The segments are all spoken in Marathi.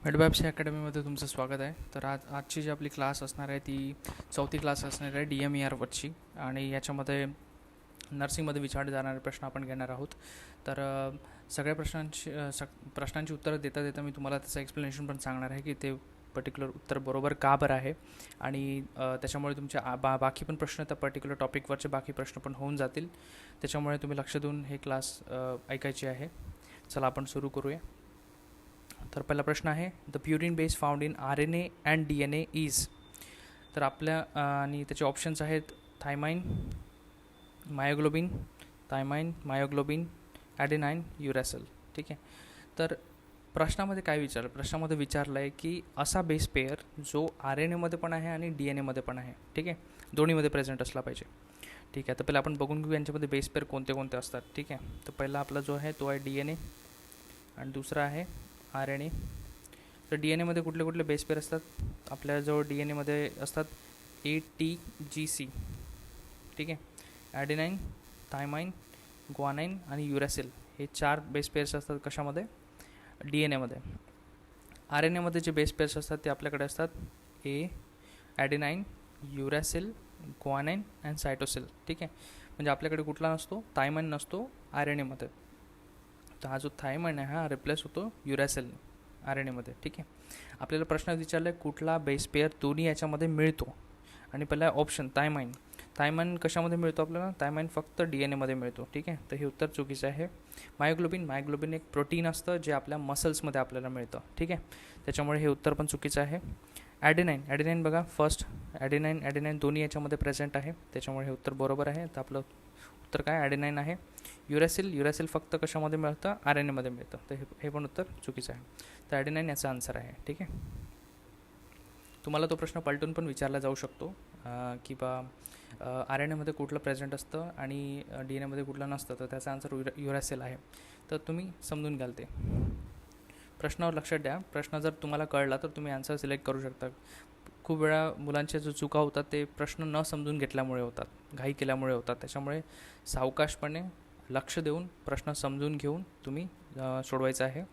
ॲडवॅब्स या अकॅडमीमध्ये तुमचं स्वागत आहे. तर आजची जी आपली क्लास असणार आहे ती चौथी क्लास असणार आहे DMERवरची, आणि याच्यामध्ये नर्सिंगमध्ये विचारले जाणारे प्रश्न आपण घेणार आहोत. तर सगळ्या प्रश्नांची उत्तरं देता देता मी तुम्हाला त्याचं एक्सप्लेनेशन पण सांगणार आहे की ते पर्टिक्युलर उत्तर बरोबर का बरं आहे, आणि त्याच्यामुळे तुमचे बाकी पण प्रश्न त्या पर्टिक्युलर टॉपिकवरचे बाकी प्रश्न पण होऊन जातील. त्याच्यामुळे तुम्ही लक्ष देऊन हे क्लास ऐकायची आहे. चला आपण सुरू करूया. तर पहिला प्रश्न आहे, the purine base found in RNA and DNA is. तर आपल्या आणि त्याचे ऑप्शन्स आहेत थायमाइन, मायोग्लोबिन, मायोग्लोबिन, ॲडेनाइन, युरॅसिल. ठीक आहे. तर प्रश्नामध्ये काय विचारलं, प्रश्नामध्ये विचारलं आहे की असा बेस पेअर जो RNAमध्ये पण आहे आणि DNA पण आहे. ठीक आहे, दोन्हीमध्ये प्रेझेंट असला पाहिजे. ठीक आहे. तर पहिला आपण बघून घेऊ यांच्यामध्ये बेस पेअर कोणते कोणते असतात. ठीक आहे. तर पहिला आपला जो आहे तो आहे DNA आणि दुसरा आहे RNA. तर DNA कुठले कुठले बेस पेअर असतात, आपल्याजवळ DNA असतात ATGC. ठीक आहे. ॲडेनाइन, थायमाइन, ग्वानाइन आणि युरॅसिल हे 4 बेस पेअर्स असतात कशामध्ये, DNA. RNA जे बेस पेअर्स असतात ते आपल्याकडे असतात ॲडेनाइन, युरॅसिल, ग्वानाइन अँड सायटोसिल. ठीक आहे. म्हणजे आपल्याकडे कुठला नसतो, थायमाइन नसतो RNA. तर हा जो थायमाइन आहे हा रिप्लेस होतो युरॅसिल RNA. ठीक आहे. आपल्याला प्रश्न विचारला आहे कुठला बेस पेअर दोन्ही याच्यामध्ये मिळतो, आणि पहिला ऑप्शन थायमाइन कशामध्ये मिळतो आपल्याला, थायमाइन फक्त DNA मिळतो. ठीक आहे. तर हे उत्तर चुकीचं आहे. मायोग्लोबिन एक प्रोटीन असतं जे आपल्या मसल्समध्ये आपल्याला मिळतं. ठीक आहे. त्याच्यामुळे हे उत्तर पण चुकीचं आहे. ॲडेनाइन बघा, फर्स्ट ॲडेनाइन दोन्ही याच्यामध्ये प्रेझेंट आहे, त्याच्यामुळे हे उत्तर बरोबर आहे. तर आपलं उत्तर काय ॲडेनाइन आहे. युरॅसिल फक्त कशामध्ये मिळतं, RNA मिळतं. तर हे पण उत्तर चुकीचं आहे. तर ॲडेनाइन याचा आन्सर आहे. ठीक आहे. तुम्हाला तो प्रश्न पलटून पण विचारला जाऊ शकतो की बा RNA कुठलं प्रेझेंट असतं आणि DNA कुठलं नसतं, तर त्याचा आन्सर युरॅसिल आहे. तर तुम्ही समजून घ्याल ते. प्रश्नावर लक्षात द्या. प्रश्न जर तुम्हाला कळला तर तुम्ही आन्सर सिलेक्ट करू शकता. खूप वेळा मुलांच्या जो चुका होतात ते प्रश्न न समजून घेतल्यामुळे होतात, घाई केल्यामुळे होतात. त्याच्यामुळे सावकाशपणे लक्ष देऊन प्रश्न समजून घेऊन तुम्ही सोडवायचा आहे.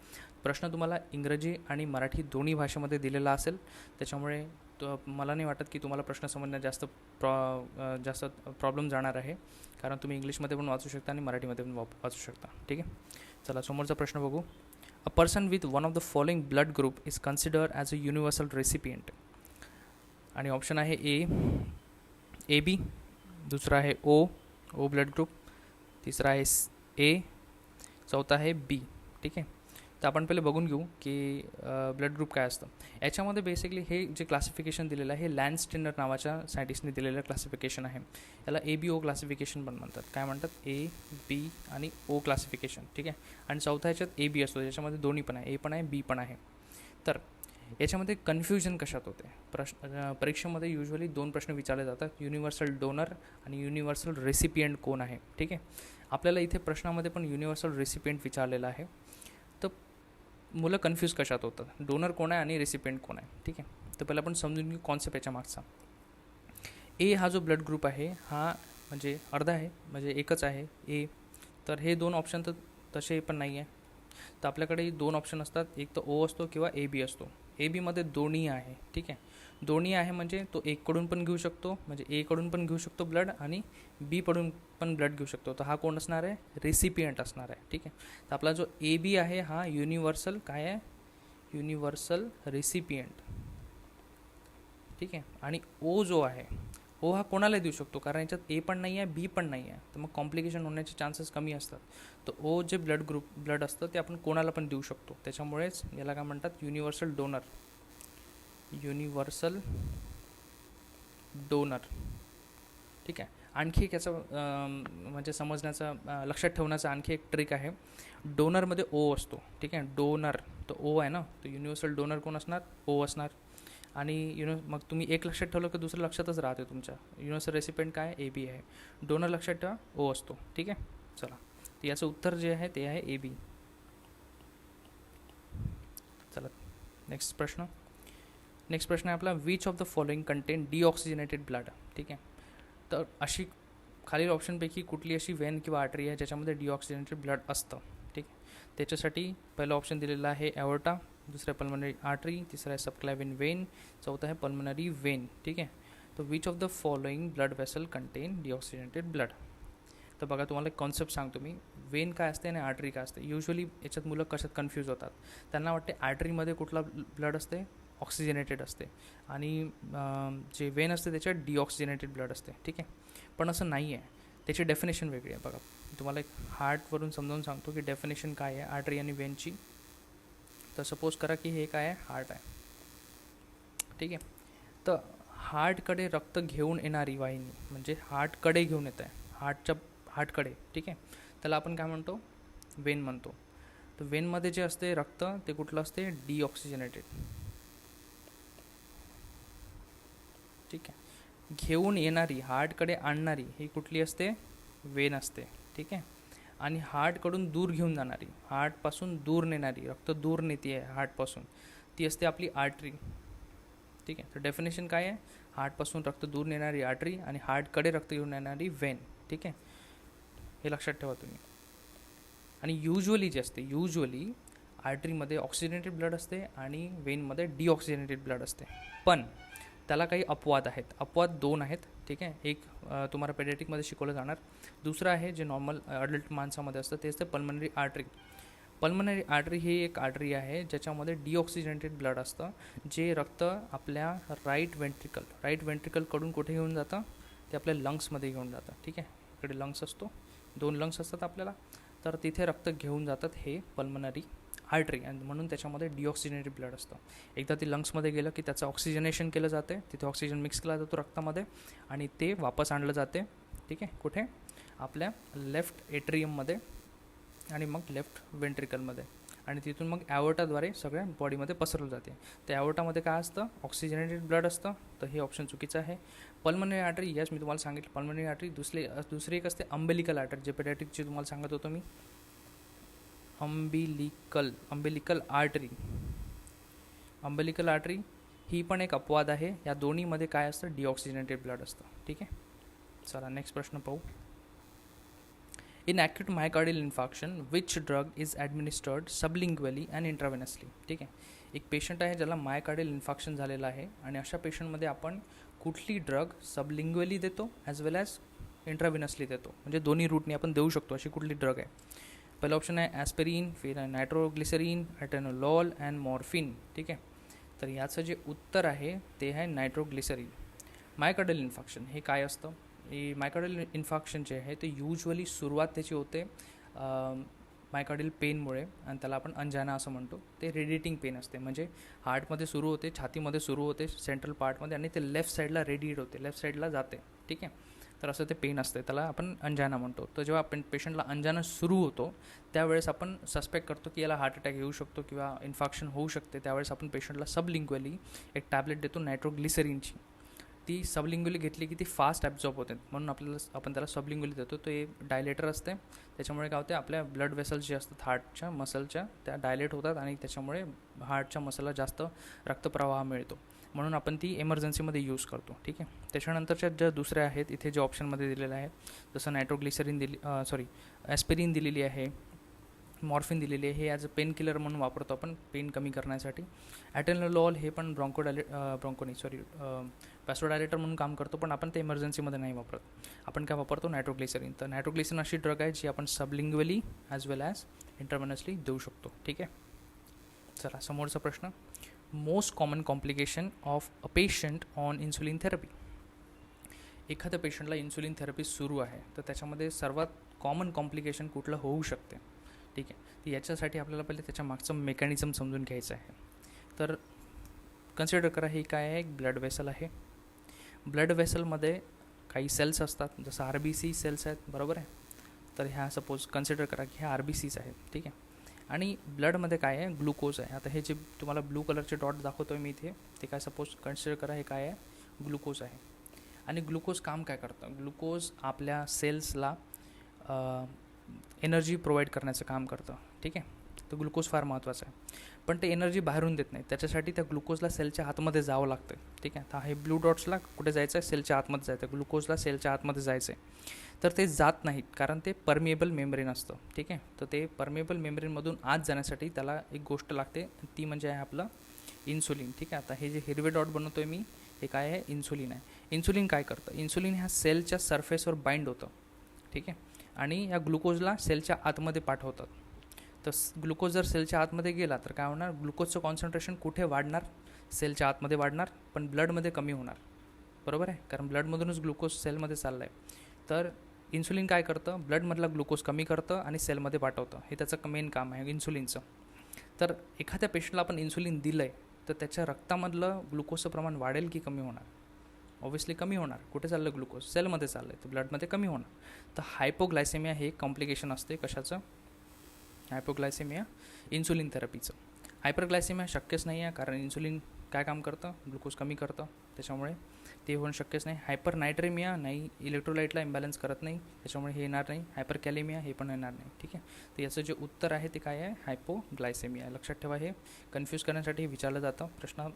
प्रश्न तुम्हाला इंग्रजी आणि मराठी दोन्ही भाषेमध्ये दिलेला असेल, त्याच्यामुळे मला नाही वाटत की तुम्हाला प्रश्न समजण्यात जास्त प्रॉब्लेम जाणार आहे, कारण तुम्ही इंग्लिशमध्ये पण वाचू शकता आणि मराठीमध्ये पण वाचू शकता. ठीक आहे. चला समोरचा प्रश्न बघू. A person with one of the following blood group is considered as a universal recipient. आणि ऑप्शन आहे AB, दुसरा आहे O ब्लड ग्रुप, तिसरा आहे A, चौथा आहे B. ठीक आहे. तर आपण पहिले बघून घेऊ की ब्लड ग्रुप काय असतं. याच्यामध्ये बेसिकली हे जे क्लासिफिकेशन दिलेलं आहे हे लॅन्डस्टेनर नावाच्या सायंटिस्टने दिलेलं क्लासिफिकेशन आहे. याला ABO क्लासिफिकेशन पण म्हणतात. काय म्हणतात, AB आणि O क्लासिफिकेशन. ठीक आहे. आणि चौथा ह्याच्यात AB असतो, ज्याच्यामध्ये दोन्ही पण आहे, A पण आहे B पण आहे. तर याच्यामध्ये कन्फ्युजन कशात होते, परीक्षेमध्ये युजली 2 प्रश्न विचारले जातात, युनिव्हर्सल डोनर आणि युनिव्हर्सल रेसिपियंट कोण आहे. ठीक आहे. आपल्याला इथे प्रश्नामध्ये पण युनिव्हर्सल रेसिपियंट विचारलेला आहे. तर मुलं कन्फ्यूज कशात होतात, डोनर कोण आहे आणि रेसिपियंट कोण आहे. ठीक आहे. तर पहिला आपण समजून घेऊ कॉन्सेप्ट याच्या मागचा. हा जो ब्लड ग्रुप आहे हा म्हणजे अर्धा आहे, म्हणजे एकच आहे A. तर हे 2 ऑप्शन तर तसे पण नाही आहे. तर आपल्याकडे 2 ऑप्शन असतात, एक तर O असतो किंवा AB असतो. AB दोन्ही आहे. ठीक आहे. दोन्ही आहे म्हणजे तो एककडून पण घेऊ शकतो, म्हणजे Aकडून पण घेऊ शकतो ब्लड आणि Bकडून पण ब्लड घेऊ शकतो. तर हा कोण असणार आहे, रेसिपियंट असणार आहे. ठीक आहे. तर आपला जो AB आहे हा युनिव्हर्सल काय आहे, युनिव्हर्सल रेसिपियंट. ठीक आहे. आणि O जो आहे, O हा कोणाला देऊ शकतो, कारण याच्यात A पण नाही आहे B पण नाही आहे, तर मग कॉम्प्लिकेशन होण्याचे चान्सेस कमी असतात. तर O जे ब्लड असतं ते आपण कोणाला पण देऊ शकतो, त्याच्यामुळेच याला काय म्हणतात, युनिव्हर्सल डोनर. ठीक आहे. आणखी एक याचं म्हणजे समजण्याचा लक्षात ठेवण्याचा आणखी एक ट्रिक आहे. डोनरमध्ये O असतो. ठीक आहे. डोनर तर O आहे ना, तर युनिव्हर्सल डोनर कोण असणार, O असणार. आणि मग तुम्ही एक लक्षात ठेवलं की दुसरं लक्षातच राहते तुमच्या. युनिव्हर्सल रेसिपियंट काय, AB आहे. डोनर लक्षात ठेवा, O असतो. ठीक आहे. चला, तर याचं उत्तर जे आहे ते आहे AB. चला नेक्स्ट प्रश्न आहे आपला, which of the following content deoxygenated blood. ठीक आहे. तर अशी खालील ऑप्शनपैकी कुठली अशी वेन किंवा आर्टरी आहे ज्याच्यामध्ये डिऑक्सिजनेटेड ब्लड असतं. ठीक आहे. त्याच्यासाठी पहिलं ऑप्शन दिलेलं आहे ॲओर्टा, दूसरा है पल्मोनरी आर्टरी, तीसरा है सबक्लेविन वेन, चौथा है पल्मोनरी वेन. ठीक आहे. तो which of the following blood vessel content deoxygenated blood. तर बघा तुम्हाला एक कॉन्सेप्ट सांगतो मी. वेन काय असते आणि आर्टरी काय असते. युजली याच्यात मुलं कशात कन्फ्यूज होतात. त्यांना वाटते आर्टरीमध्ये कुठला ब्लड असते, ऑक्सिजनेटेड असते, आणि जे वेन असते त्याच्यात डिऑक्सिजनेटेड ब्लड असते. ठीक आहे. पण असं नाही आहे. त्याची डेफिनेशन वेगळी आहे. बघा तुम्हाला एक हार्टवरून समजावून सांगतो की डेफिनेशन काय आहे आर्टरी आणि वेनची. तर सपोज करा की हे काय आहे, हार्ट आहे. ठीक आहे. तर हार्टकडे रक्त घेऊन येणारी वाहिनी, म्हणजे हार्टकडे घेऊन येत आहे, हार्टकडे. ठीक आहे. त्याला आपण काय म्हणतो, वेन म्हणतो. तर वेनमध्ये जे असते रक्त ते कुठलं असते, डिऑक्सिजनेटेड. ठीक आहे. घेऊन येणारी, हार्टकडे आणणारी ही कुठली असते, वेन असते. ठीक आहे. आणि हार्टकडून दूर घेऊन जाणारी, हार्टपासून दूर नेणारी, रक्त दूर नेते आहे हार्टपासून, ती असते आपली आर्टरी. ठीक आहे. तर डेफिनेशन काय आहे, हार्टपासून रक्त दूर नेणारी आर्टरी आणि हार्टकडे रक्त घेऊन येणारी वेन. ठीक आहे. हे लक्षात ठेवा तुम्ही. आणि युजली जे असते, युजली आर्टरीमध्ये ऑक्सिजनेटेड ब्लड असते आणि वेनमध्ये डिऑक्सिजनेटेड ब्लड असते. पण त्याला काही अपवाद आहेत. अपवाद 2 आहेत. ठीक आहे. एक तुम्हाला पेडियाट्रिकमध्ये शिकवलं जाणार. दुसरं आहे जे नॉर्मल अडल्ट माणसामध्ये असतं, ते असते पल्मनरी आर्टरी. पल्मनरी आर्टरी ही एक आर्टरी आहे ज्याच्यामध्ये डिऑक्सिजनेटेड ब्लड असतं, जे रक्त आपल्या राईट वेंट्रिकलकडून कुठे घेऊन जातं, ते आपल्या लंग्समध्ये घेऊन जातं. ठीक आहे. इकडे लंग्स असतो, 2 लंग्स असतात आपल्याला, तर तिथे रक्त घेऊन जातात हे पल्मनरी आर्टरी, आणि म्हणून त्याच्यामध्ये डिऑक्सिजनेटेड ब्लड असतं. एकदा ती लंग्समध्ये गेलं की त्याचं ऑक्सिजनेशन केलं जाते, तिथे ऑक्सिजन मिक्स केला जातो रक्तामध्ये आणि ते वापस आणलं जाते. ठीक आहे. कुठे, आपल्या लेफ्ट एट्रियममध्ये आणि मग लेफ्ट वेंट्रिकलमध्ये, आणि तिथून मग ॲओर्टाद्वारे सगळ्या बॉडीमध्ये पसरवलं जाते. तर ॲओर्टामध्ये काय असतं, ऑक्सिजनेटेड ब्लड असतं. तर हे ऑप्शन चुकीचं आहे. पल्मनरी आर्टरी, यस मी तुम्हाला सांगितलं पल्मनरी आर्टरी. दुसरी एक असते अंबेलिकल आर्टरी, जे पेडियाट्रिकची तुम्हाला सांगत होतो मी. अंबेलिकल आर्टरी ही पण एक अपवाद आहे. या दोन्हीमध्ये काय असतं, डिऑक्सिजनेटेड ब्लड असतं. ठीक आहे. चला नेक्स्ट प्रश्न पाहू. In acute myocardial infarction which drug is administered sublingually and intravenously. ठीक आहे. एक पेशंट आहे ज्याला मायकार्डियल इन्फार्क्शन झालेलं आहे, आणि अशा पेशंटमध्ये आपण कुठली ड्रग सबलिंग्वली देतो ॲज वेल ॲज इंट्राव्हेनसली देतो, म्हणजे दोन्ही रूटने आपण देऊ शकतो अशी कुठली ड्रग आहे. पहिला ऑप्शन आहे ॲस्पिरिन, फिर आहे नायट्रोग्लिसरीन, ॲटेनोलॉल अँड मॉर्फिन. ठीक आहे. तर याचं जे उत्तर आहे ते आहे नायट्रोग्लिसरीन. मायकार्डियल इन्फार्क्शन हे काय असतं, मायकार्डियल इन्फार्क्शन जे आहे ते युजली सुरुवात त्याची होते मायकार्डियल पेनमुळे, आणि त्याला आपण अंजाना असं म्हणतो. ते रेडिएटिंग पेन असते, म्हणजे हार्टमध्ये सुरू होते, छातीमध्ये सुरू होते, सेंट्रल पार्टमध्ये, आणि ते लेफ्ट साईडला रेडिएट होते, लेफ्ट साईडला जाते. ठीक आहे. तर असं ते पेन असते, त्याला आपण अंजाना म्हणतो. तर जेव्हा आपण पेशंटला अंजाना सुरू होतो त्यावेळेस आपण सस्पेक्ट करतो की याला हार्ट अटॅक येऊ शकतो किंवा इन्फार्क्शन होऊ शकते. त्यावेळेस आपण पेशंटला सबलिंग्वली एक टॅबलेट देतो नायट्रोग्लिसरीनची. ती सबलिंग्वली घेतली की ती फास्ट ॲब्झॉर्ब होते, म्हणून आपण त्याला सबलिंग्वली देतो. तो एक डायलेटर असते, त्याच्यामुळे काय होते, आपल्या ब्लड वेसल्स जे असतात हार्टच्या मसलच्या त्या डायलेट होतात, आणि त्याच्यामुळे हार्टच्या मसलला जास्त रक्तप्रवाह मिळतो, म्हणून आपण ती एमर्जन्सीमध्ये यूज करतो. ठीक आहे. त्याच्यानंतरच्या ज्या दुसऱ्या आहेत इथे जे ऑप्शनमध्ये दिलेलं आहे, जसं नायट्रोग्लिसरीन ॲस्पिरिन दिलेली आहे, मॉर्फिन दिलेली आहे, हे ॲज अ पेन किलर म्हणून वापरतो आपण पेन कमी करण्यासाठी. ॲटेनोलॉल हे पण व्हॅसोडायलेटर म्हणून काम करतो, पण आपण ते इमर्जन्सीमध्ये नाही वापरत. आपण काय वापरतो, नायट्रोग्लिसरीन. तर नायट्रोग्लिसरीन अशी ड्रग आहे जी आपण सबलिंग्वली ॲज वेल ॲज इंट्राव्हेनसली देऊ शकतो. ठीक आहे. चला समोरचा प्रश्न. Most common complication of a patient on insulin therapy. एखाद्या पेशंटला इन्सुलिन थेरपी सुरू आहे तर त्याच्यामध्ये सर्वात कॉमन कॉम्प्लिकेशन कुठलं होऊ शकते. ठीक आहे. तर याच्यासाठी आपल्याला पहिले त्याच्या मागचं मेकॅनिझम समजून घ्यायचं आहे. तर कन्सिडर करा हे काय आहे, एक ब्लड वेसल आहे. ब्लड वेसलमध्ये काही सेल्स असतात, जसं RBC सेल्स आहेत, बरोबर आहे. तर ह्या सपोज कन्सिडर करा की ह्या RBCs आहेत. ठीक आहे. आणि ब्लडमध्ये काय आहे, ग्लुकोज आहे. आता हे जे तुम्हाला ब्लू कलरचे डॉट दाखवतो आहे मी इथे, ते काय सपोज कन्सिडर करा हे काय आहे, ग्लुकोज आहे. आणि ग्लुकोज काम काय करतं, ग्लुकोज आपल्या सेल्सला एनर्जी प्रोव्हाइड करण्याचं काम करतं. ठीक आहे. तर ग्लुकोज फार महत्त्वाचं आहे. पण ते एनर्जी बाहेरून देत नाही. त्याच्यासाठी त्या ग्लुकोजला सेलच्या आतमध्ये जावं लागतं. ठीक आहे. तर हे ब्लू डॉट्सला कुठे जायचं आहे? सेलच्या आतमध्ये जायचं आहे. ग्लुकोजला सेलच्या आतमध्ये जायचं आहे. तर ते जात नाहीत कारण ते परमिएबल मेम्ब्रेन असतं. ठीक आहे. तर ते परमिएबल मेम्ब्रेनमधून आत जाण्यासाठी त्याला एक गोष्ट लागते, ती म्हणजे आहे आपलं इन्सुलिन. ठीक आहे. आता हे जे हिरवे डॉट बनवतो आहे मी, हे काय आहे? इन्सुलिन आहे. इन्सुलिन काय करतं? इन्सुलिन ह्या सेलच्या सरफेसवर बाइंड होतं. ठीक आहे. आणि ह्या ग्लुकोजला सेलच्या आतमध्ये पाठवतात. तर ग्लुकोज जर सेलच्या आतमध्ये गेला तर काय होणार? ग्लुकोजचं कॉन्सन्ट्रेशन कुठे वाढणार? सेलच्या आतमध्ये वाढणार, पण ब्लडमध्ये कमी होणार. बरोबर आहे, कारण ब्लडमधूनच ग्लुकोज सेलमध्ये चाललं आहे. तर इन्सुलिन काय करतं? ब्लडमधला ग्लुकोज कमी करतं आणि सेलमध्ये पाठवतं. हे त्याचं मेन काम आहे इन्सुलिनचं. तर एखाद्या पेशंटला आपण इन्सुलिन दिलं आहे तर त्याच्या रक्तामधलं ग्लुकोजचं प्रमाण वाढेल की कमी होणार? ऑब्व्हियसली कमी होणार. कुठे चाललं ग्लुकोज? सेलमध्ये चाललं आहे, तर ब्लडमध्ये कमी होणार. तर हायपोग्लायसेमिया हे कॉम्प्लिकेशन असते. कशाचं? Hypoglycaemia insulin थेरपीचं. हायपरग्लायसेमिया शक्यच नाही आहे, कारण इन्सुलिन काय काम करतं? ग्लुकोज कमी करतं. त्याच्यामुळे ते होणं शक्यच नाही. हायपर नायट्रेमिया नाही, इलेक्ट्रोलाइटला इम्बॅलन्स करत नाही, त्याच्यामुळे हे येणार नाही. हायपर कॅलेमिया हे पण येणार नाही. ठीक आहे. तर याचं जे उत्तर आहे ते काय आहे? हायपोग्लायसेमिया. लक्षात ठेवा, हे कन्फ्यूज करण्यासाठी विचारलं जातं प्रश्न.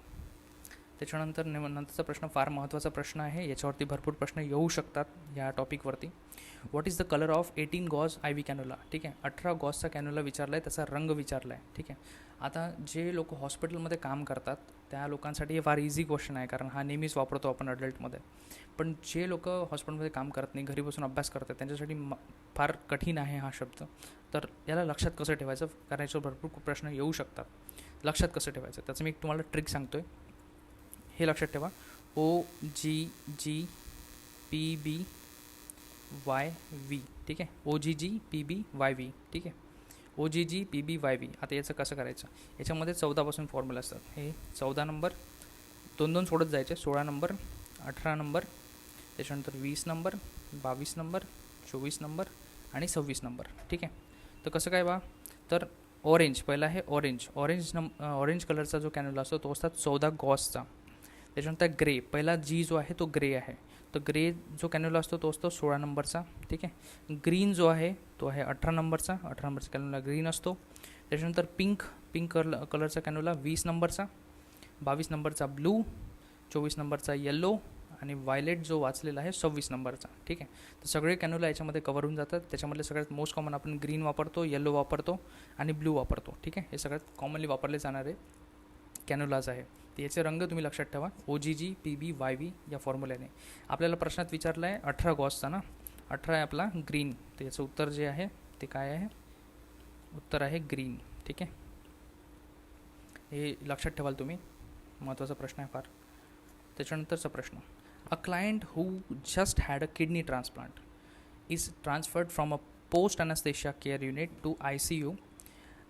त्याच्यानंतर नंतरचा प्रश्न फार महत्त्वाचा प्रश्न आहे. याच्यावरती भरपूर प्रश्न येऊ शकतात या टॉपिकवरती. What is the colour of 18 gauge I V cannula? ठीक आहे. 18 गॉजचा कॅन्युला विचारला आहे, त्याचा रंग विचारला आहे. ठीक आहे. आता जे लोक हॉस्पिटलमध्ये काम करतात त्या लोकांसाठी हे फार इझी क्वेश्चन आहे, कारण हा नेहमीच वापरतो आपण अडल्टमध्ये. पण जे लोक हॉस्पिटलमध्ये काम करत नाही, घरी बसून अभ्यास करतात, त्यांच्यासाठी फार कठीण आहे हा शब्द. तर याला लक्षात कसं ठेवायचं? कारण याच्यावर भरपूर प्रश्न येऊ शकतात. लक्षात कसं ठेवायचं त्याचं मी एक तुम्हाला ट्रिक सांगतो आहे. हे लक्षात ठेवा. OGGPBYV. ठीक आहे. OGGPBYV. ठीक आहे. OGGPBYV. आता याचं कसं करायचं? याच्यामध्ये 14 फॉर्म्युला असतात. हे 14 नंबर 2-2 सोडत जायचे. 16 नंबर, 18 नंबर, त्याच्यानंतर 20 नंबर, 22 नंबर, 24 नंबर आणि 26 नंबर. ठीक आहे. तर कसं काय बा? तर ऑरेंज पहिला आहे. ऑरेंज कलरचा जो कॅन्युला असतो तो असतात 14 गॉसचा. त्याच्यानंतर ग्रे, पहिला जी जो आहे तो ग्रे आहे. तर ग्रे जो कॅन्युला असतो तो असतो 16 नंबरचा. ठीक आहे. ग्रीन जो आहे तो आहे 18 नंबरचा. 18 नंबरचा कॅन्युला ग्रीन असतो. त्याच्यानंतर पिंक कलरचा कॅन्युला 20 नंबरचा. 22 नंबरचा ब्लू, 24 नंबरचा येल्लो आणि व्हायलेट जो वाचलेला आहे 26 नंबरचा. ठीक आहे. तर सगळे कॅन्युला याच्यामध्ये कवर होऊन जातात. त्याच्यामधले सगळ्यात मोस्ट कॉमन आपण ग्रीन वापरतो, येल्लो वापरतो आणि ब्लू वापरतो. ठीक आहे. हे सगळ्यात कॉमनली वापरले जाणारे कॅन्युलाज आहे. तर याचे रंग तुम्ही लक्षात ठेवा. OGGPBYV या फॉर्म्युल्याने. आपल्याला प्रश्नात विचारलं आहे 18 गॉसचा ना. 18 आहे आपला ग्रीन. तर याचं उत्तर जे आहे ते काय आहे? उत्तर आहे ग्रीन. ठीक आहे. हे लक्षात ठेवाल तुम्ही, महत्त्वाचा प्रश्न आहे फार. त्याच्यानंतरचा प्रश्न. A client who just had a kidney transplant is transferred from a post anaesthesia care unit to ICU.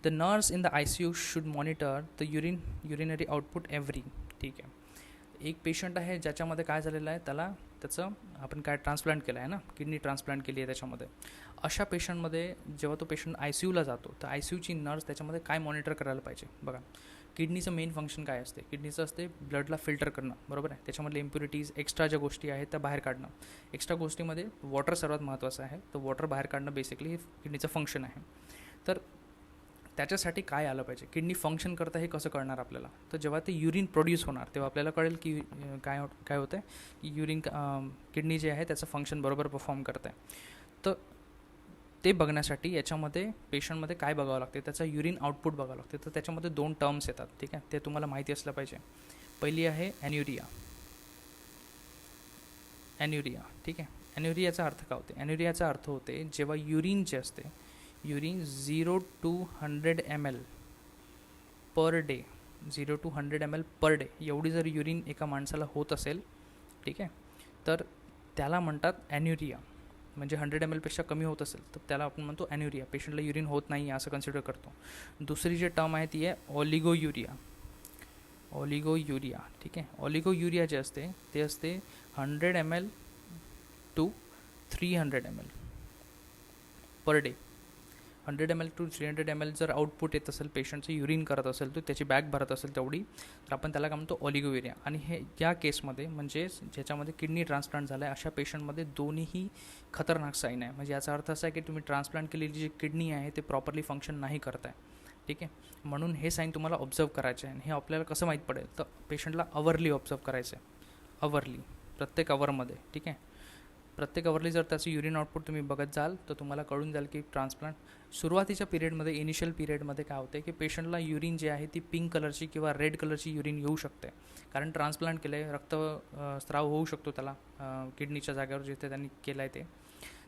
The nurse in the ICU should monitor the urinary output every. ठीक आहे. एक पेशंट आहे ज्याच्यामध्ये काय झालेलं आहे, त्याचं आपण काय ट्रान्सप्लांट केलं आहे ना, किडनी ट्रान्सप्लांट केली आहे त्याच्यामध्ये. अशा पेशंटमध्ये जेव्हा तो पेशंट ICUला जातो तर ICUची नर्स त्याच्यामध्ये काय मॉनिटर करायला पाहिजे? बघा, किडनीचं मेन फंक्शन काय असते? किडनीचं असते ब्लडला फिल्टर करणं. बरोबर आहे. त्याच्यामधले इम्प्युरिटीज, एक्स्ट्रा ज्या गोष्टी आहेत त्या बाहेर काढणं. एक्स्ट्रा गोष्टीमध्ये वॉटर सर्वात महत्त्वाचं आहे. तर वॉटर बाहेर काढणं बेसिकली हे किडनीचं फंक्शन आहे. तर त्याच्यासाठी काय आलं पाहिजे? किडनी फंक्शन करतं हे कसं कळणार आपल्याला? तर जेव्हा ते युरिन प्रोड्यूस होणार तेव्हा आपल्याला कळेल की काय होतं आहे की युरिन किडनी जे आहे त्याचं फंक्शन बरोबर परफॉर्म करतं आहे. तर ते बघण्यासाठी याच्यामध्ये पेशंटमध्ये काय बघावं लागते? त्याचा युरिन आउटपुट बघावं लागते. तर त्याच्यामध्ये 2 टर्म्स येतात. ठीक आहे. ते तुम्हाला माहिती असलं पाहिजे. पहिली आहे ॲन्युरिया. ठीक आहे. ॲन्युरियाचा अर्थ काय होते? ॲन्युरियाचा अर्थ होते जेव्हा युरिन जे असते, urine 0 to 100 ml per day, 0 to 100 ml per day एवढी जर युरिन एका माणसाला होत असेल, ठीक आहे, तर त्याला म्हणतात ॲन्युरिया. म्हणजे 100 ml पेक्षा कमी होत असेल तर त्याला आपण म्हणतो ॲन्युरिया. पेशंटला युरिन होत नाही असं कन्सिडर करतो. दुसरी जी टर्म आहे ती आहे ऑलिगोयुरिया. ठीक आहे. ऑलिगोयुरिया जे असते ते असते 100 ml to 300 ml per day. 100 ml to 300 ml जर आउटपुट येत असेल, पेशंटचं युरिन करत असेल, तर त्याची बॅग भरत असेल तेवढी, तर आपण त्याला काय म्हणतो? ऑलिगोयुरिया. आणि हे या केसमध्ये म्हणजे ज्याच्यामध्ये किडनी ट्रान्सप्लांट झालं आहे अशा पेशंटमध्ये दोन्हीही खतरनाक साईन आहे. म्हणजे याचा अर्थ असा आहे की तुम्ही ट्रान्सप्लांट केलेली जी किडनी आहे ते प्रॉपरली फंक्शन नाही करत आहे. ठीक आहे. म्हणून हे साईन तुम्हाला ऑब्झर्व करायचे आहे. आणि हे आपल्याला कसं माहीत पडेल, तर पेशंटला अवरली ऑब्झर्व करायचं आहे, अवरली, प्रत्येक अवरमध्ये. ठीक आहे. प्रत्येक अवरली जर त्याचं युरिन आउटपुट तुम्ही बघत जाल तर तुम्हाला कळून जाईल की ट्रान्सप्लांट सुरुवातीच्या पिरियडमध्ये, इनिशियल पिरियडमध्ये काय होते की पेशंटला युरिन जी आहे ती पिंक कलरची किंवा रेड कलरची युरिन येऊ शकते, कारण ट्रान्सप्लांट केलं आहे, रक्त स्राव होऊ शकतो त्याला किडनीच्या जागेवर जिथे त्यांनी केलं आहे ते.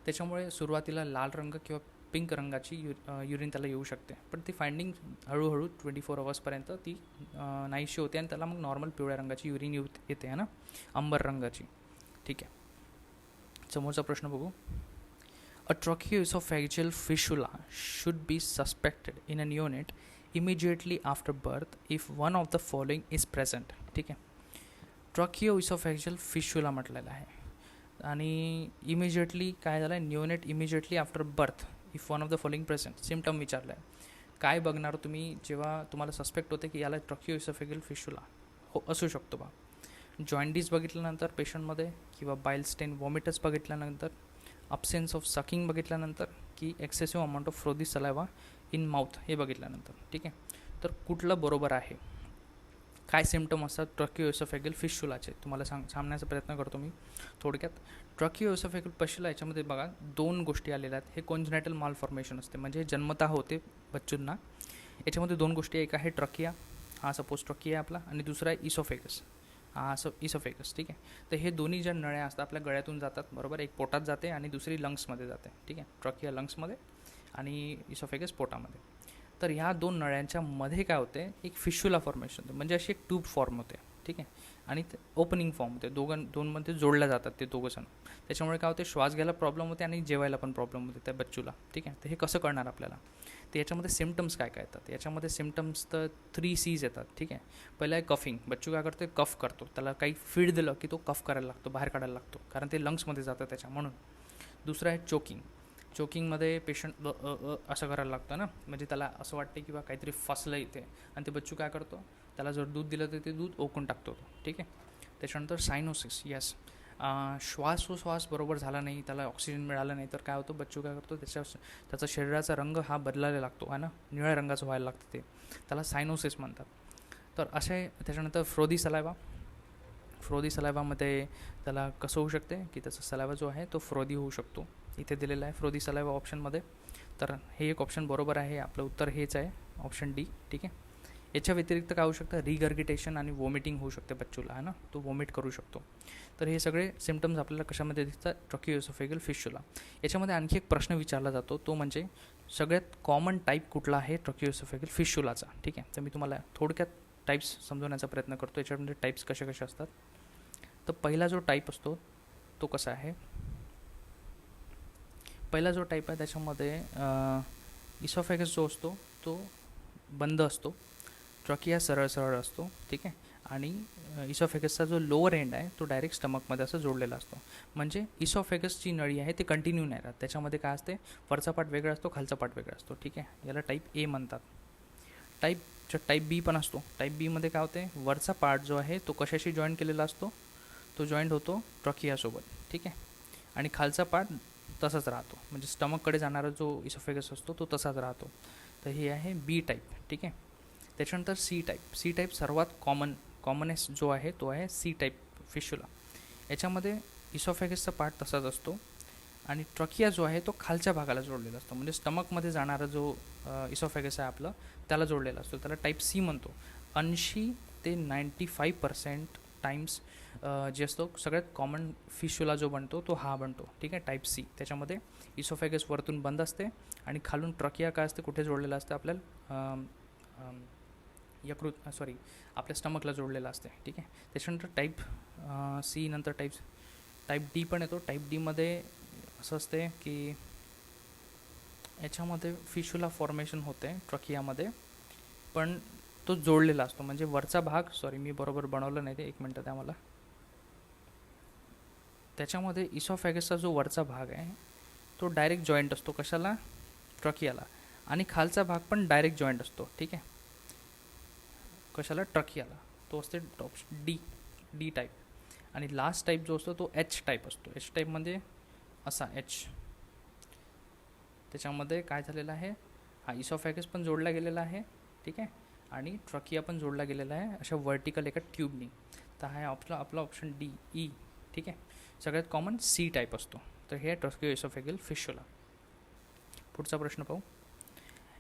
त्याच्यामुळे सुरुवातीला लाल रंग किंवा पिंक रंगाची युरिन त्याला येऊ शकते. पण ती फाइंडिंग हळूहळू 24 अवर्सपर्यंत ती नाहीशी होते आणि त्याला मग नॉर्मल पिवळ्या रंगाची युरिन येते आहे ना, अंबर रंगाची. ठीक आहे. समोरचा प्रश्न बघू. A tracheoesophageal fistula should be suspected in a neonate immediately after birth if one of the following is present. ठीक आहे. ट्रॉकियोइसोफेजियल फिशुला म्हटलेलं आहे आणि इमिजिएटली काय झालं आहे, neonate immediately after birth if one of the following present. Symptom विचारलं आहे. काय बघणार तुम्ही जेव्हा तुम्हाला सस्पेक्ट होते की याला ट्रॉकियोइसोफेजियल फिशुला हो असू शकतो बा? जॉइंटीज बघितल्यानंतर पेशंटमध्ये, किंवा बाईल स्टेन वॉमिटस बघितल्यानंतर, अब्सेन्स ऑफ सकिंग बघितल्यानंतर, की excessive amount of frothy saliva in mouth हे बघितल्यानंतर. ठीक आहे. तर कुठलं बरोबर आहे? काय सिम्पटम असतात ट्रॉकियोइसोफेगल फिशुलाचे तुम्हाला सांगण्याचा प्रयत्न करतो मी थोडक्यात. ट्रॉकियोइसोफेगल फिशुला याच्यामध्ये बघा 2 गोष्टी आलेल्या आहेत. हे कॉन्जनॅटल मालफॉर्मेशन असते, म्हणजे जन्मतः होते बच्चूंना. याच्यामध्ये 2 गोष्टी, एक आहे ट्रकिया, हा सपोज ट्रकिया आहे आपला, आणि दुसरा आहे इसोफेगस, हा इसोफेगस. ठीक आहे. तर हे दोन्ही ज्या नळ्या असतात आपल्या गळ्यातून जातात, बरोबर, एक पोटात जाते आणि दुसरी लंग्समध्ये जाते. ठीक आहे. ट्रकिया लंग्समध्ये आणि इसोफेगस पोटामध्ये. तर ह्या 2 नळ्यांच्या मध्ये काय होते, एक फिशुला फॉर्मेशन होते, म्हणजे अशी एक ट्यूब फॉर्म होते. ठीक आहे. आणि ओपनिंग फॉर्म होते, दोनमध्ये जोडल्या जातात ते दोघं जण. त्याच्यामुळे काय होते, श्वास घ्यायला प्रॉब्लेम होते आणि जेवायला पण प्रॉब्लेम होते त्या बच्चूला. ठीक आहे. तर हे कसं कळणार आपल्याला? तर याच्यामध्ये सिम्टम्स काय काय येतात? याच्यामध्ये सिम्टम्स तर 3 C's येतात. ठीक आहे. पहिला आहे कफिंग. बच्चू काय करते, कफ करतो, त्याला काही फीड दिलं की तो कफ करायला लागतो, बाहेर काढायला लागतो, कारण ते लंग्समध्ये जातं त्याच्या, म्हणून. दुसरं आहे चोकिंग. चोकिंगमध्ये पेशंट असं करायला लागतं ना, म्हणजे त्याला असं वाटते की बा काहीतरी फसलं इथे, आणि ते बच्चू काय करतो, त्याला जर दूध दिलं तर ते दूध ओकून टाकतो तो. ठीक आहे. त्याच्यानंतर सायनोसिस. यस, श्वास बरोबर झाला नाही, त्याला ऑक्सिजन मिळालं नाही, तर काय होतं, बच्चू काय करतो, त्याचा शरीराचा रंग हा बदलायला लागतो, आहे ना, निळ्या रंगाचं व्हायला लागतं, ते त्याला सायनोसिस म्हणतात. तर असे. त्याच्यानंतर फ्रोदी सलायवामध्ये त्याला कसं होऊ शकते की त्याचा सलायवा जो आहे तो फ्रोदी होऊ शकतो. इथे दिलेला आहे फ्रोदी सलायवा ऑप्शनमध्ये. तर हे एक ऑप्शन बरोबर आहे, आपलं उत्तर हेच आहे, ऑप्शन डी. ठीक आहे. याच्या व्यतिरिक्त काय होऊ शकतं, रिगर्गिटेशन आणि वॉमिटिंग होऊ शकते बच्चूला, आहे ना, तो वॉमिट करू शकतो. तर हे सगळे सिम्टम्स आपल्याला कशामध्ये दिसतात, ट्रॉकियोइसोफेगल फिशुला. याच्यामध्ये आणखी एक प्रश्न विचारला जातो, तो म्हणजे सगळ्यात कॉमन टाईप कुठला आहे ट्रॉकियोइसोफेगल फिशुलाचा. ठीक आहे. तर मी तुम्हाला थोडक्यात टाईप्स समजवण्याचा प्रयत्न करतो. याच्यामध्ये टाईप्स कसे कसे असतात. तर पहिला जो टाईप असतो तो कसा आहे, पहिला जो टाईप आहे त्याच्यामध्ये इसोफेगस जो असतो तो बंद असतो, ट्रकिया सरळ सरळ असतो. ठीक आहे. आणि इसोफेगसचा जो लोअर एंड आहे तो डायरेक्ट स्टमकमध्ये असं जोडलेला असतो. म्हणजे इसोफेगसची नळी आहे ते कंटिन्यू नाही राहत, त्याच्यामध्ये काय असते, वरचा पार्ट वेगळा असतो, खालचा पार्ट वेगळा असतो. ठीक आहे. याला टाईप ए म्हणतात. टाईप बी पण असतो. टाईप बीमध्ये काय होते, वरचा पार्ट जो आहे तो कशाशी जॉईंट केलेला असतो, तो जॉईंट होतो ट्रकियासोबत. ठीक आहे. आणि खालचा पार्ट तसाच राहतो, म्हणजे स्टमककडे जाणारा जो इसोफेगस असतो तो तसाच राहतो. तर हे आहे बी टाईप. ठीक आहे. त्याच्यानंतर सी टाईप सर्वात कॉमनेस्ट जो आहे तो आहे सी टाईप फिशुला. याच्यामध्ये इसोफेगसचा पार्ट तसाच असतो आणि ट्रकिया जो आहे तो खालच्या भागाला जोडलेला असतो, म्हणजे स्टमकमध्ये जाणारा जो इसोफेगस आहे आपलं त्याला जोडलेला असतो, त्याला टाईप सी म्हणतो. 80 ते 95% टाईम्स जे असतो सगळ्यात कॉमन फिशुला जो बनतो तो हा बनतो. ठीक आहे. Type C. त्याच्यामध्ये इसोफेगस वरतून बंद असते आणि खालून ट्रकिया काय असते, कुठे जोडलेलं असतं, आपल्याला आपल्या स्टमकला जोडलेलं असते. ठीक आहे. त्याच्यानंतर टाईप सी नंतर टाईप डी पण येतो. टाईप डीमध्ये असं असते की याच्यामध्ये फिशुला फॉर्मेशन होते ट्रकियामध्ये, पण तो जोडलेला असतो, म्हणजे वरचा भाग, मी बरोबर बनवलं नाही ते, एक मिनटं द्या मला. त्याच्यामध्ये इसोफेगसचा जो वरचा भाग आहे तो डायरेक्ट जॉईंट असतो, कशाला, ट्रकियाला, आणि खालचा भाग पण डायरेक्ट जॉईंट असतो. ठीक आहे. कशाला, ट्रकियाला, तो असते डी टाईप. आणि लास्ट टाईप जो असतो तो एच टाईप असतो. एच टाईप म्हणजे असा एच, त्याच्यामध्ये काय झालेलं आहे, हा इसोफेगस पण जोडला गेलेला आहे ठीक आहे, आणि ट्रकिया पण जोडला गेलेला आहे अशा वर्टिकल एका ट्यूबनी. तर हा आपला ऑप्शन डी ई. ठीक आहे, सगळ्यात कॉमन सी टाईप असतो. तर हे ट्रकियो इसोफेगल फिशुला. पुढचा प्रश्न पाहू.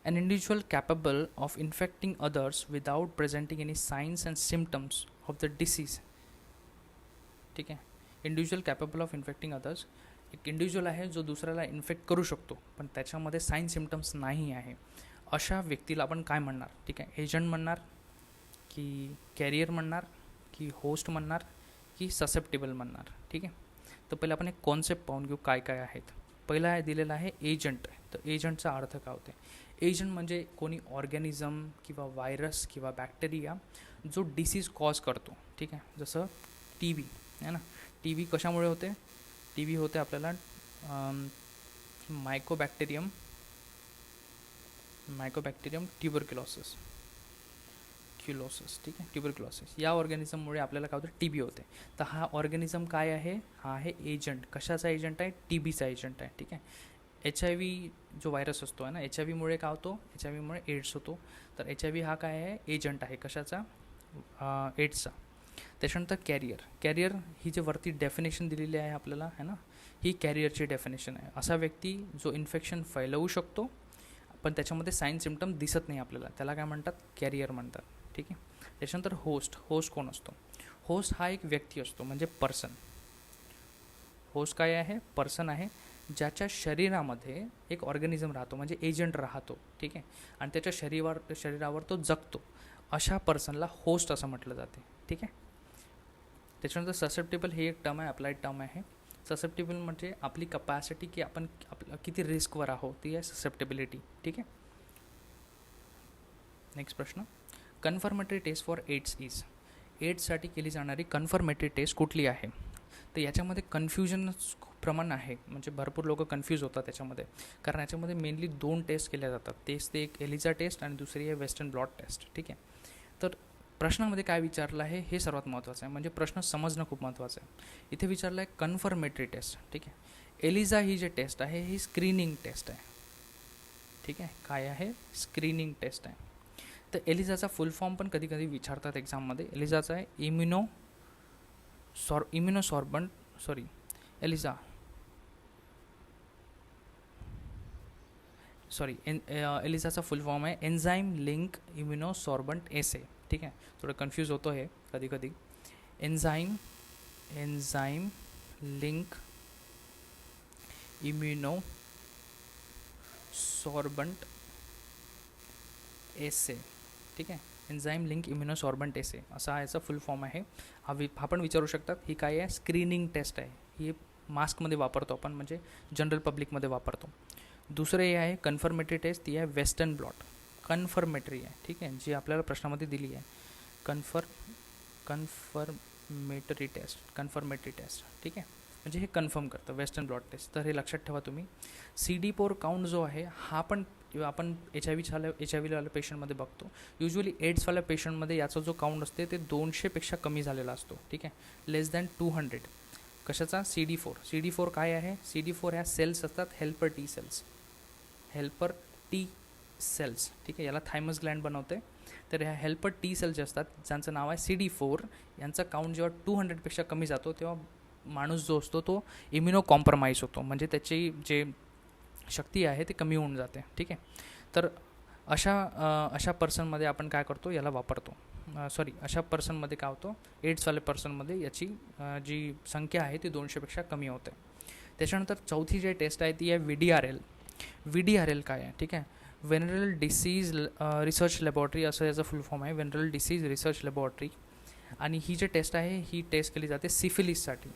An individual capable of infecting others without presenting any signs and symptoms of the disease. ठीक आहे, individual capable of infecting others, एक इंडिव्हिज्युअल आहे जो दुसऱ्याला इन्फेक्ट करू शकतो पण त्याच्यामध्ये साईन सिम्टम्स नाही आहे, अशा व्यक्तीला आपण काय म्हणणार? ठीक आहे, एजंट म्हणणार की कॅरियर म्हणणार की होस्ट म्हणणार की ससेप्टेबल म्हणणार? ठीक आहे, तर पहिले आपण एक कॉन्सेप्ट पाहून घेऊ काय काय आहेत. पहिला दिलेला आहे एजंट. तर एजंटचा अर्थ काय होते? एजंट म्हणजे कोणी ऑर्गॅनिझम किंवा व्हायरस किंवा बॅक्टेरिया जो डिसीज कॉज करतो. ठीक आहे, जसं टी बी आहे ना. टी बी कशामुळे होते? टी बी होते आपल्याला मायकोबॅक्टेरियम ट्युबरक्युलोसिस. ठीक आहे, ट्युबरक्युलोसिस या ऑर्गॅनिझममुळे आपल्याला काय होतं? टी बी होते. तर हा ऑर्गॅनिझम काय आहे? हा आहे एजंट. कशाचा एजंट आहे? टी बीचा एजंट आहे. ठीक आहे, एच आय व्ही जो व्हायरस असतो आहे ना, एच आय व्हीमुळे काय होतो? एच आय व्हीमुळे एड्स होतो. तर एच आय व्ही हा काय आहे? एजंट आहे. कशाचा? एड्सचा. त्याच्यानंतर कॅरियर ही जी वरती डेफिनेशन दिलेली आहे आपल्याला आहे ना, ही कॅरियरची डेफिनेशन आहे. असा व्यक्ती जो इन्फेक्शन फैलवू शकतो पण त्याच्यामध्ये साईन सिम्टम दिसत नाही आपल्याला, त्याला काय म्हणतात? कॅरियर म्हणतात. ठीक आहे, त्याच्यानंतर होस्ट कोण असतो? होस्ट हा एक व्यक्ती असतो म्हणजे पर्सन. होस्ट काय आहे? पर्सन आहे ज्याच्या शरीरामध्ये एक ऑर्गॅनिझम राहतो म्हणजे एजंट राहतो. ठीक आहे, आणि त्याच्या शरीरावर तो जगतो. अशा पर्सनला होस्ट असं म्हटलं जाते. ठीक आहे, त्याच्यानंतर ससेप्टेबल ही एक टर्म आहे, अप्लाइड टर्म आहे. ससेप्टेबल म्हणजे आपली कपॅसिटी की आपण किती रिस्कवर आहोत ती आहे ससेप्टेबिलिटी. ठीक आहे, नेक्स्ट प्रश्न. Confirmatory test for AIDS is. एड्ससाठी केली जाणारी कन्फर्मेटरी टेस्ट कुठली आहे? तर याच्यामध्ये कन्फ्युजन प्रमाण आहे, म्हणजे भरपूर लोक कन्फ्यूज होतात त्याच्यामध्ये, कारण याच्यामध्ये मेनली 2 टेस्ट केल्या जातात. ते एक एलिझा टेस्ट आणि दुसरी आहे वेस्टर्न ब्लॉट टेस्ट. ठीक आहे, तर प्रश्नामध्ये काय विचारलं आहे हे सर्वात महत्त्वाचं आहे, म्हणजे प्रश्न समजणं खूप महत्त्वाचं आहे. इथे विचारलं आहे कन्फर्मेटरी टेस्ट. ठीक आहे, एलिझा ही जी टेस्ट आहे ही स्क्रीनिंग टेस्ट आहे. ठीक आहे, काय आहे? स्क्रीनिंग टेस्ट आहे. तर एलिझाचा फुल फॉर्म पण कधी कधी विचारतात एक्झाममध्ये. एलिझाचा आहे एलिझाचा फुल फॉर्म आहे एन्झाईम लिंक इम्युनोसॉर्बंट एसे. ठीक आहे, थोडं कन्फ्यूज होतो हे कधी कधी. एन्झाईम लिंक इम्युनोसॉर्बंट एसे. ठीक आहे, एन्झाईम लिंक इम्युनोसॉर्बंट एसे असा याचा फुल फॉर्म आहे. हा पण विचारू शकतात. ही काय आहे? स्क्रीनिंग टेस्ट आहे. ही मास्कमध्ये वापरतो आपण, म्हणजे जनरल पब्लिकमध्ये वापरतो. दुसरं हे आहे कन्फर्मेटरी टेस्ट, ती आहे वेस्टर्न ब्लॉट. कन्फर्मेटरी आहे. ठीक आहे, जी आपल्याला प्रश्नामध्ये दिली आहे. Confirmatory test. ठीक आहे, म्हणजे हे कन्फर्म करतं वेस्टर्न ब्लॉट टेस्ट. तर हे लक्षात ठेवा तुम्ही. CD4 काउंट जो आहे हा पण आपण एच आय व्हीवाल्या पेशंटमध्ये बघतो. युजली एड्सवाल्या पेशंटमध्ये याचा जो काउंट असते ते 200पेक्षा कमी झालेला असतो. ठीक आहे, लेस दॅन 200. कशाचा? CD4 काय आहे? CD4 ह्या सेल्स असतात हेल्पर टी सेल्स. ठीक आहे, याला थायमस ग्लँड बनवते. तर ह्या हेल्पर टी सेल्स जे असतात ज्यांचं नाव आहे CD4, यांचा काउंट जेव्हा 200पेक्षा कमी जातो तेव्हा माणूस जो असतो तो इम्युनो कॉम्प्रमाइज होतो, म्हणजे त्याची जे शक्ती आहे ती कमी होऊन जाते. ठीक आहे, तर अशा पर्सनमध्ये आपण काय करतो? याला वापरतो. अशा पर्सनमध्ये काय होतं? एड्सवाल्या पर्सनमध्ये याची जी संख्या आहे ती 200पेक्षा कमी होते. त्याच्यानंतर चौथी जी टेस्ट आहे ती आहे VDRL काय आहे? ठीक आहे, वेनरल डिसीज रिसर्च लॅबॉरेटरी असं याचं फुल फॉर्म आहे, वेनरल डिसीज रिसर्च लॅबॉरेटरी. आणि ही जी टेस्ट आहे ही टेस्ट केली जाते सिफिलिससाठी.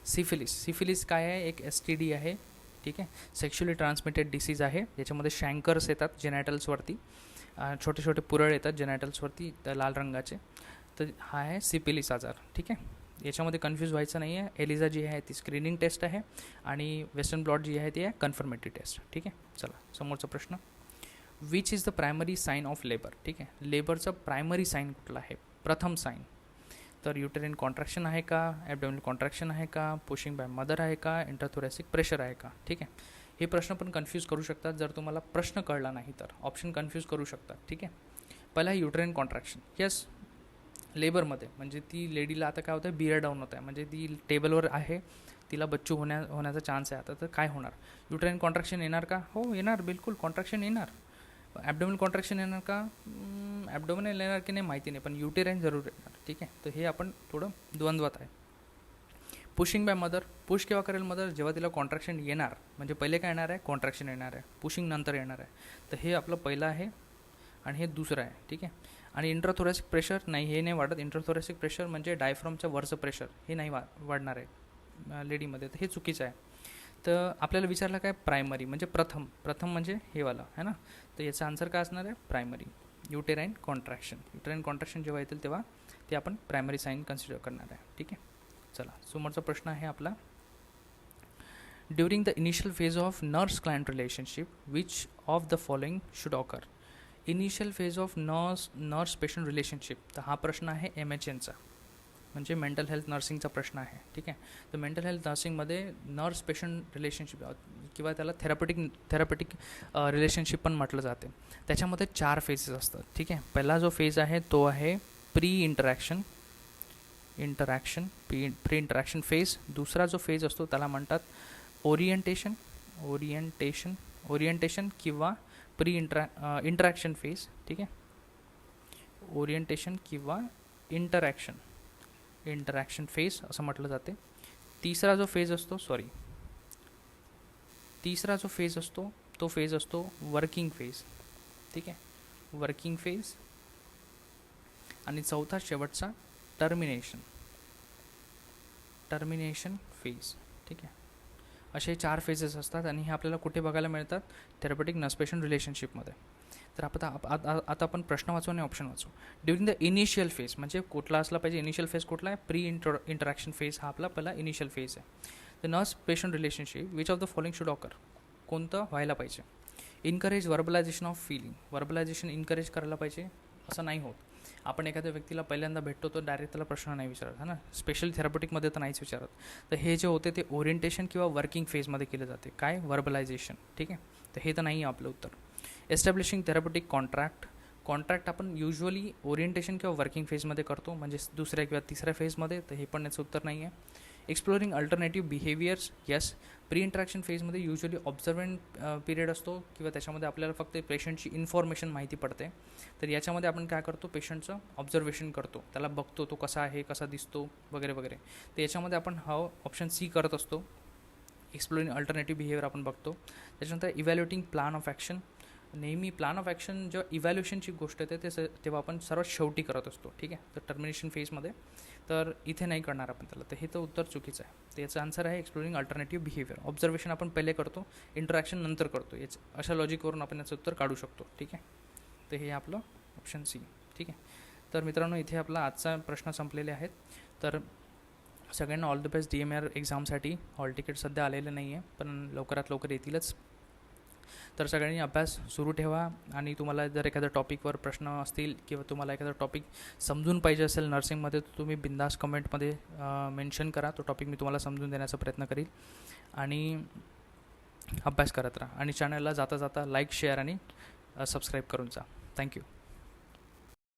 सिफिलिस काय आहे? एक STD आहे. ठीक आहे, सेक्शुअली ट्रान्समिटेड डिसीज आहे. याच्यामध्ये शँकर्स येतात जेनॅटल्सवरती, छोटे छोटे पुरळ येतात जेनॅटल्सवरती लाल रंगाचे. तर हा आहे सिफिलिस आजार. ठीक आहे, याच्यामध्ये कन्फ्यूज व्हायचं नाही आहे. एलिझा जी आहे ती स्क्रीनिंग टेस्ट आहे आणि वेस्टर्न ब्लॉट जी आहे ती आहे कन्फर्मेटरी टेस्ट. ठीक आहे, चला समोरचा प्रश्न. Which is the primary sign of labour? ठीक आहे, लेबरचं प्रायमरी साईन कुठलं आहे? प्रथम साईन. तर युटेरिन कॉन्ट्रॅक्शन आहे का? ॲबडोमिनल कॉन्ट्रॅक्शन आहे का? पुशिंग बाय मदर आहे का? इंट्राथोरॅसिक प्रेशर आहे का? ठीक आहे, हे प्रश्न पण कन्फ्यूज करू शकतात जर तुम्हाला प्रश्न कळला नाही तर. ऑप्शन कन्फ्यूज करू शकतात. ठीक आहे. पहिला युट्राइन कॉन्ट्रॅक्शन. येस, लेबरमध्ये म्हणजे ती लेडीला आता काय होतं आहे, बिअर डाऊन होत आहे, म्हणजे ती टेबलवर आहे, तिला बच्चू होण्याचा चान्स आहे आता. तर काय होणार? युट्राइन कॉन्ट्रॅक्शन येणार का? हो येणार, बिलकुल कॉन्ट्रॅक्शन येणार. ॲबडोमिनल कॉन्ट्रॅक्शन येणार का? ॲबडोमिनल येणार की नाही माहिती नाही, पण युटेराइन जरूर येणार. ठीक आहे. तर हे आपण थोडं द्वंद्वात आहे. Pushing by mother. पुश केव्हा करेल मदर? जेव्हा तिला कॉन्ट्रॅक्शन येणार. म्हणजे पहिले काय येणार आहे? कॉन्ट्रॅक्शन येणार आहे. पुशिंग नंतर येणार आहे. तर हे आपलं पहिलं आहे आणि हे दुसरं आहे. ठीक आहे. आणि इंट्राथोरॅसिक प्रेशर नाही, हे नाही वाढत. इंट्राथोरॅसिक प्रेशर म्हणजे डायफ्रॉमच्या वरचं प्रेशर, हे नाही वाढणार आहे लेडीमध्ये. तर हे चुकीचं आहे. तर आपल्याला विचारलं काय? प्रायमरी म्हणजे प्रथम म्हणजे हे वाला आहे ना. तर याचा आन्सर काय असणार आहे? Primary. Uterine contraction. Uterine contraction जेव्हा येतील तेव्हा ते आपण प्रायमरी साईन कन्सिडर करणार आहे. ठीक आहे. चला, समोरचा प्रश्न आहे आपला. During the initial phase of nurse client relationship which of the following should occur? Initial phase of nurse patient relationship. तर हा प्रश्न आहे MHNचा, म्हणजे मेंटल हेल्थ नर्सिंगचा प्रश्न आहे. ठीक आहे. तर मेंटल हेल्थ नर्सिंगमध्ये नर्स पेशंट रिलेशनशिप किंवा त्याला थेरॅपेटिक रिलेशनशिप पण म्हटलं जाते. त्याच्यामध्ये 4 फेजेस असतात. ठीक आहे. पहिला जो फेज आहे तो आहे प्री इंटरॅक्शन फेज. दुसरा जो फेज असतो त्याला म्हणतात ओरिएंटेशन किंवा इंटरॅक्शन फेज. ठीक आहे. ओरिएंटेशन किंवा इंटरॅक्शन फेज असं म्हटलं जाते. तिसरा जो फेज असतो तो फेज असतो वर्किंग फेज. ठीक आहे. Working phase. आणि चौथा शेवटचा टर्मिनेशन फेज. ठीक आहे. असे 4 फेजेस असतात आणि हे आपल्याला कुठे बघायला मिळतात? थेरॅपेटिक नर्स पेशंट रिलेशनशिपमध्ये. तर आता आपण प्रश्न वाचू आणि ऑप्शन वाचू. ड्युरिंग द इनिशियल फेज म्हणजे कुठला असला पाहिजे? इनिशियल फेज कुठला आहे? प्री इंटरॅक्शन फेज हा आपला पहिला इनिशियल फेज आहे. The nurse patient relationship which of the following should occur? कोणतं व्हायला पाहिजे? Encourage verbalisation of feeling. Verbalisation encourage करायला पाहिजे असं नाही होत. आपण एखाद्या व्यक्तीला पहिल्यांदा भेटतो तो डायरेक्ट त्याला प्रश्न नाही विचारत है ना. स्पेशली थेरॅपेटिकमध्ये तर नाहीच विचारत. तर हे जे होते ते ओरिएंटेशन किंवा वर्किंग फेजमध्ये केले जाते. काय? वर्बलायझेशन. ठीक आहे. तर हे तर नाही आहे आपलं उत्तर. एस्टॅब्लिशिंग थेरॅपेटिक कॉन्ट्रॅक्ट आपण युजली ओरिएंटेशन किंवा वर्किंग फेजमध्ये करतो, म्हणजे दुसऱ्या किंवा तिसऱ्या फेजमध्ये. तर हे पण याचं उत्तर नाही आहे. Exploring alternative behaviours. Yes. Pre interaction फेजमध्ये युजली ऑब्झर्वंट पिरियड असतो किंवा त्याच्यामध्ये आपल्याला फक्त पेशंटची इन्फॉर्मेशन माहिती पडते. तर याच्यामध्ये आपण काय करतो? पेशंटचं ऑब्झर्वेशन करतो, त्याला बघतो तो कसा आहे, कसा दिसतो वगैरे वगैरे. तर याच्यामध्ये आपण हा ऑप्शन सी करत असतो. एक्सप्लोरिंग अल्टरनेटिव्ह बिहेवियर आपण बघतो. त्याच्यानंतर इव्हॅल्युएटिंग प्लॅन ऑफ ॲक्शन. नेहमी प्लॅन ऑफ ॲक्शन जेव्हा इव्हॅल्युएशनची गोष्ट येते तेव्हा आपण सर्वात शेवटी करत असतो. ठीक आहे. तर टर्मिनेशन फेजमध्ये तर इथे नाही करणार आपण त्याला. तर हे तर उत्तर चुकीचं आहे. तर याचं आन्सर आहे एक्सप्लोरिंग अल्टरनेटिव्ह बिहेवियर. ऑब्झर्वेशन आपण पहिले करतो, इंटरॅक्शन नंतर करतो. अशा लॉजिकवरून आपण याचं उत्तर काढू शकतो. ठीक आहे. तर हे आपलं ऑप्शन सी. ठीक आहे. तर मित्रांनो, इथे आपला आजचा प्रश्न संपलेले आहेत. तर सगळ्यांना ऑल द बेस्ट DMER एक्झामसाठी. हॉल तिकीट सध्या आलेलं नाही आहे, पण लवकरात लवकर येतीलच. तर सगळ्यांनी अभ्यास सुरू ठेवा. आणि तुम्हाला जर एखाद्या टॉपिकवर प्रश्न असतील किंवा तुम्हाला एखादा टॉपिक समजून पाहिजे असेल नर्सिंगमध्ये, तर तुम्ही बिंदास कमेंटमध्ये मेन्शन करा. तो टॉपिक मी तुम्हाला समजून देण्याचा प्रयत्न करील. आणि अभ्यास करत राहा. आणि चॅनलला जाता लाईक, शेअर आणि सबस्क्राईब करून जा. थँक्यू.